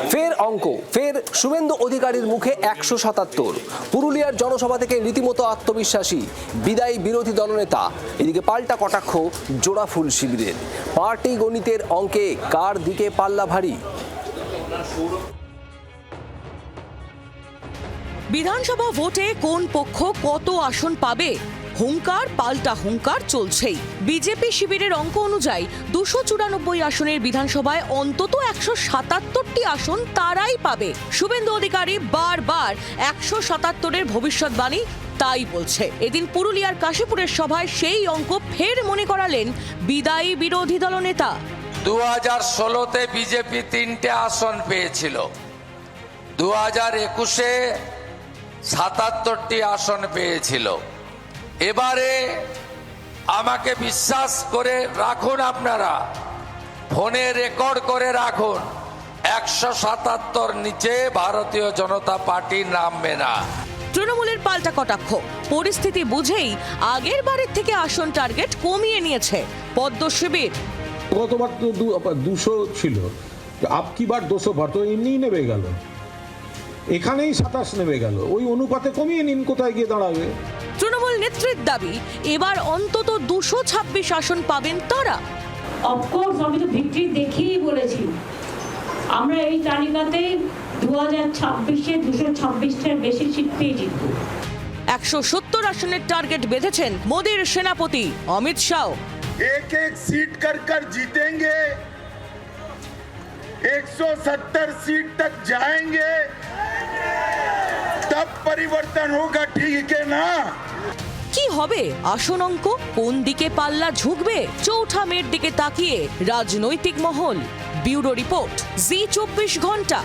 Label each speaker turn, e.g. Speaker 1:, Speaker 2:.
Speaker 1: ফের অঙ্ক, ফের শুভেন্দু অধিকারীর মুখে 177। পুরুলিয়ার জনসভা থেকে রীতিমতো আত্মবিশ্বাসী বিদায়ী বিরোধী দলনেতা। এদিকে পাল্টা কটাক্ষ জোড়াফুল শিবিরের। পার্টি গণিতের অঙ্কে কার দিকে পাল্লা ভারী?
Speaker 2: বিধানসভা ভোটে কোন পক্ষ কত আসন পাবে, হুঙ্কার পাল্টা হুঙ্কার চলছেই। বিজেপি শিবিরের অঙ্ক অনুযায়ী 294 আসনের বিধানসভায় অন্তত 177টি আসন তারাই পাবে। শুভেন্দু অধিকারী বারবার 177-এর ভবিষ্যৎবাণী তাই বলছে। এদিন পুরুলিয়ার কাশীপুরের সভায় সেই অঙ্ক ফের মনে করালেন বিদায়ী বিরোধী দলনেতা।
Speaker 3: 2016-তে বিজেপি 3টে আসন পেয়েছিল, 2021-এ 77টি আসন পেয়েছিল। এবারে আমাকে বিশ্বাস করে রাখুন, আপনারা ফোনে রেকর্ড করে রাখুন, 177 নিচে ভারতীয় জনতা পার্টি নামবে না।
Speaker 2: তৃণমূলের পাল্টা কটাক্ষ, পরিস্থিতি বুঝেই আগের বারের থেকে আসন টার্গেট কমিয়ে নিয়েছে পদ্ম শিবির।
Speaker 4: গতবার তো 200 ছিল, আপকি বার 200 ভর, তো এমনিই নেমে গেল, এখানেই 27 নেমে গেল, ওই অনুপাতে কমিয়ে নিন, কোথায় গিয়ে দাঁড়াবে।
Speaker 2: তৃণমূল নেতৃত্বের দাবি এবার অন্তত 226 আসন পাবেন তারা।
Speaker 5: অফকোর্স আমি তো ভিক্টরি দেখেই বলেছি, আমরা এই তালিকাতে 2026-এ 226টার বেশি সিট পেয়ে জিতব।
Speaker 2: 170 আসনের টার্গেট বেঁধেছেন মোদির সেনাপতি অমিত শাহ।
Speaker 6: एक एक सीट कर कर जीतेंगे, 170 सीट तक जाएंगे, तब परिवर्तन होगा, ठीक है ना?
Speaker 2: কি হবে আসন অঙ্ক, কোন দিকে পাল্লা ঝুঁকবে? চৌঠা মের দিকে তাকিয়ে রাজনৈতিক মহল। ব্যুরো রিপোর্ট, জি 24 ঘন্টা।